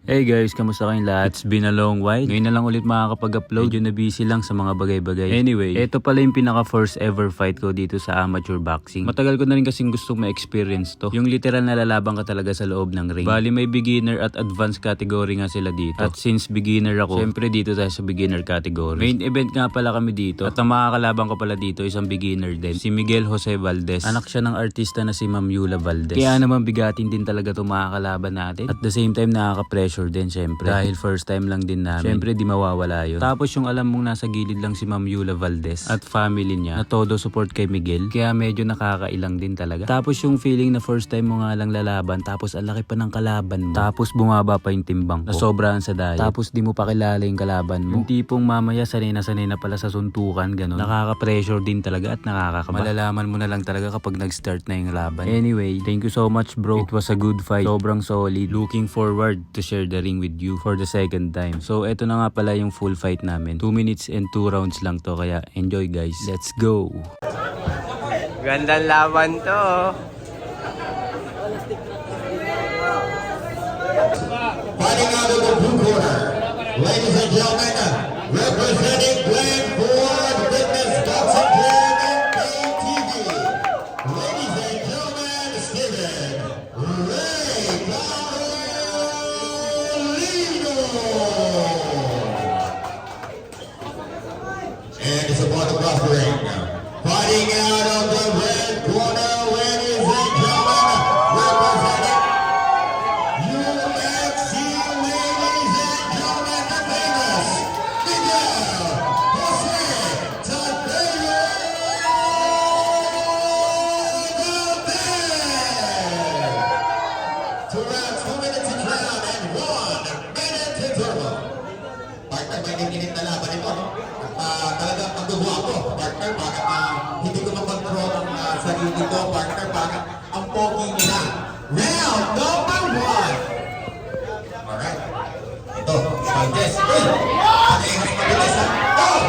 Hey guys, kamusta kayong lahat? It's been a long while. Ngayon na lang ulit makakapag-upload. Medyo na busy lang sa mga bagay-bagay. Anyway, ito pala yung pinaka first ever fight ko dito sa amateur boxing. Matagal ko na rin kasing gustong ma-experience to. Yung literal na lalaban ka talaga sa loob ng ring. Bali may beginner at advanced category nga sila dito. At since beginner ako, syempre dito tayo sa beginner category. Main event nga pala kami dito. At ang makakalaban ko pala dito isang beginner din. Si Miguel Jose Valdez. Anak siya ng artista na si Ma'am Yula Valdez. Kaya naman bigatin din talaga to makakalaban natin. At the same time nakaka-pressure din syempre. Dahil first time lang din namin. Syempre di mawawala yun. Tapos yung alam mong nasa gilid lang si Ma'am Yula Valdez at family niya na todo support kay Miguel. Kaya medyo nakakailang din talaga. Tapos yung feeling na first time mo nga lang lalaban tapos ang laki pa ng kalaban mo. Tapos bumaba pa yung timbang ko. Na sobrahan sa diet. Tapos di mo pa kilala yung kalaban mo. Yung tipong mamaya sanay na pala sa suntukan ganun. Nakaka-pressure din talaga at nakakakaba. Malalaman mo na lang talaga kapag nag-start na yung laban. Anyway, thank you so much bro. It was a good fight. Sobrang solid. Looking forward to share the ring with you for the second time. So eto na nga pala yung full fight namin. 2 minutes and 2 rounds lang to kaya enjoy guys. Let's go! Gandang laban to. Fighting out of the blue corner, ladies and gentlemen, representing Glenford Fitness Boxing Gym and Pay TV, ladies and gentlemen, Steven Ray Carolino. And it's about to cross the ring. Fighting out of the red corner, ladies and gentlemen, representing UFC, ladies and gentlemen, the famous Miguel Jose Tadeo Valdez. 2 rounds, 2 minutes each round, and 1 minute to turbo. Partner, may naginit na laban ito, no? Talagang pagduwa ko, partner, bakit hindi ko makontrol ang sarili ko, partner, bakit ang pogi nila. Round number 1. Alright. Ito, Valdez. Uy! Parekas mabilis, ha? Oh!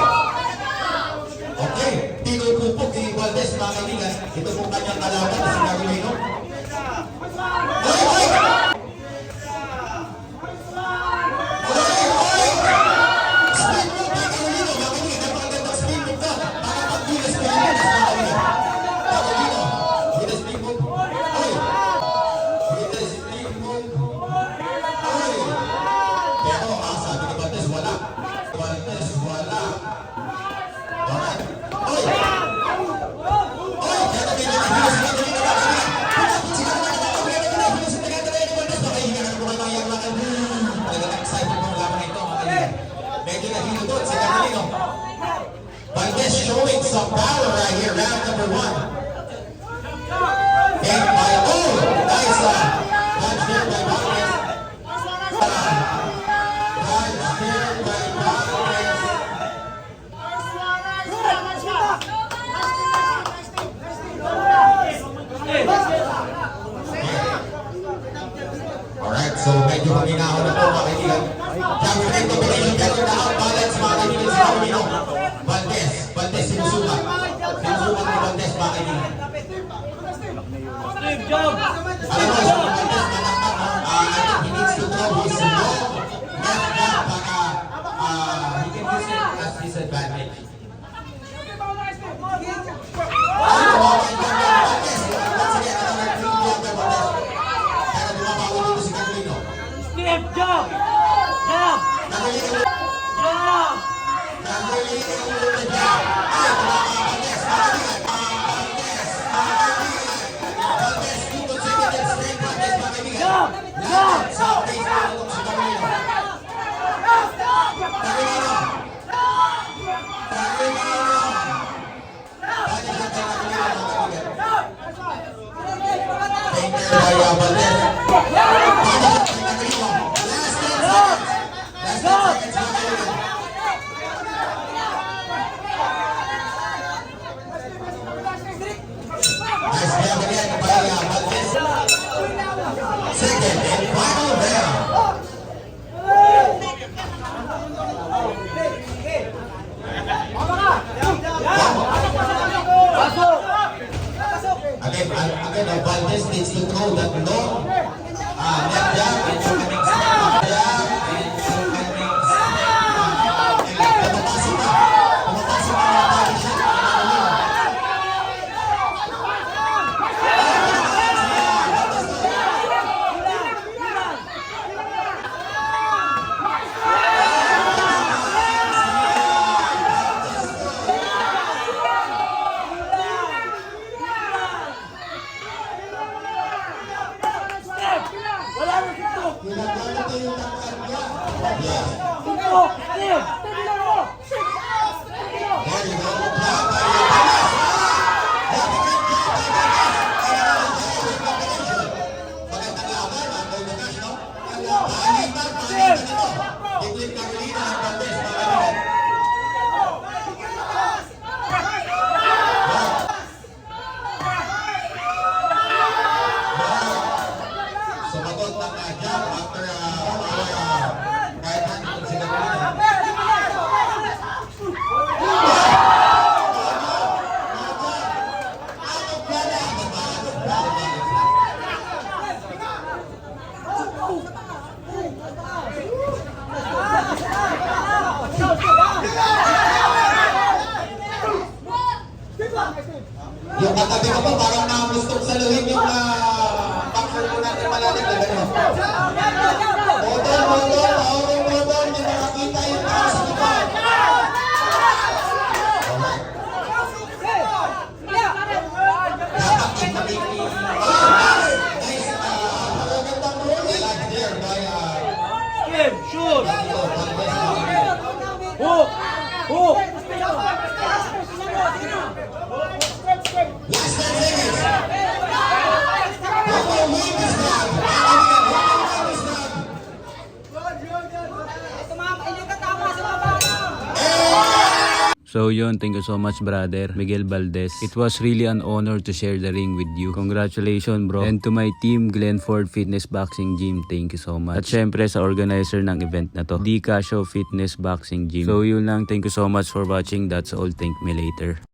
Okay. Tinupupok si Valdez, mga kaibigan. Ito po kanyang kalaban na si Carolino. Uy! Uy! Speed move by Carolino, mga kaibigan. Napakagandang speed move na. Para pag-gilas ko yung mga Carolino. Carolino, with a speed move. Uy! With a speed move. Uy! Pero sabi ni Valdez, wala. Valdez, wala. Alright. Uy! Uy! Kaya na hilos na Carolino, mga kaibigan. Si Carolino, hilos na Carolino, Valdez. Makahinga na naman ang iyang lakad. Talagang excited mo laban ito, mga kaibigan. Medyo nahilo doon si Carolino. Valdez showing some power right here, round number 1. And by nice dodge there by Valdez. Dodge there by Valdez. Alright, so medyo maginahon na po, mga kaibigan. Javelin combination, pero na-out-balance, mga kaibigan, si Carolino. Valdez, sinusukat. Sinusukat ni Valdez, mga kaibigan. Steve Jobs! Alam mo, si Valdez malakad, I think he needs to throw his long left hand baka he can use it as disadvantage. Ano mga kaibigan, Valdez, once again, another clean block by Valdez. Pero bumabawi dito si Carolino. Steve Jobs! Jobs! Carolino, Jobs! Carolino with the jab. Ay, Valdez, mga kaibigan. Valdez, 2 consecutive straight Valdez, mga kaibigan. Jobs! Jobs! Sa face na itong si Carolino. Carolino. Carolino. Balik na kay Carolino, mga kaibigan. Painter by Valdez. Balik na kay Carolino. Last 10 seconds. Last 10 seconds, mga kaibigan. Nice jab again by Valdez. Second and final round. ito yung tangkad niya. Yes. There you go. Magandang laban, mga kaibigan, no? Palitan, palitan. Tiglit Carolina Hernandez, palitan. Sumagot ng jump after kahit hanggang si Carolina. Yung katabi ko pa parang namustok sa luhin yung boxer ko natin malalim na gano'n. Motor, maurong motor, hindi makakita yung taas ko pa. Dapat ipabig ni nice, magandang relax there by Kim, shoot! Danilo Valdez. Hook! Hook! Last 10 seconds. Who will win this round? Who will win this round? So yun, thank you so much brother Miguel Valdez. It was really an honor to share the ring with you. Congratulations bro. And to my team Glenford Fitness Boxing Gym, thank you so much. At syempre sa organizer ng event na to, Di Casio Fitness Boxing Gym. So yun lang, thank you so much for watching. That's all, thank me later.